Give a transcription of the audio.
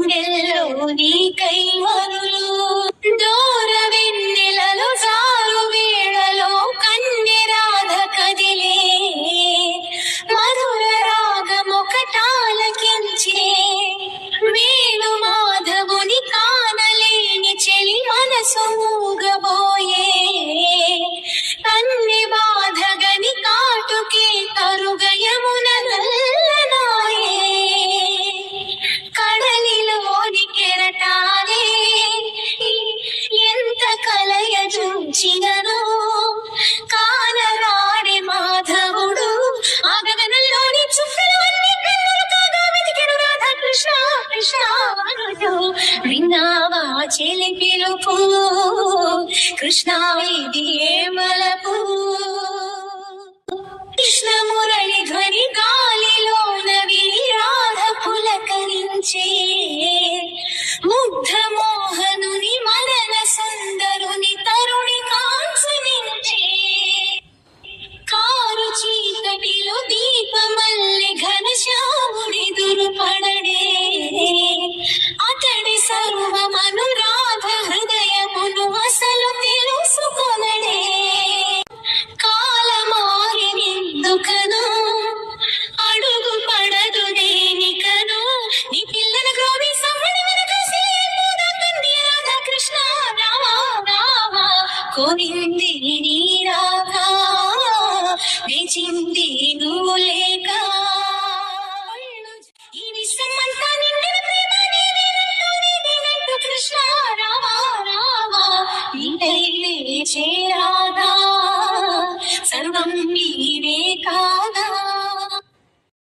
గుండెల్లో నీకై మరులు దూర వెన్నెలలో సారు వేళలో కన్నె రాధ కదిలే మధుర రాగమొకటాలకించే వేణు మాధవుని కానలేని చెలి మనసు మూగబోయే తన్ని బాధగని కాటుకే తరుగయమున నల్లనాయే కడలిలోని కెరటాలే ఎంత కలయ చూచినను కానరాడే మాధవుడు ఆ గగనంలోని చుక్కలు అన్ని కన్నులు కాగా వెతికెను రాధా కృష్ణ కృష్ణ అనుడు విన్నావా చెలి పిలుపు కృష్ణ ఇది ఏ మలపు కృష్ణ మురళి ధ్వని గాలిలోన విని రాధ పులకరించే ముగ్ధ మోహనుని మదన సుందరుని తరుణి కాంచనించే కారు చీకటిలో దీపమల్లె ఘనశ్యాముడి దురుపడడే అతడి సర్వమను రాధ హృదయమును అసలు తెలుసుకొనడే కాలమారినిందుకను అడుగు పడదు దేనికను నీ పిల్లల గ్రోవి సమ్మడి వెనకసి కన్య రాధా కృష్ణ రావా రావా కోరింది నీ రాగా వేచింది నువ్వు లేక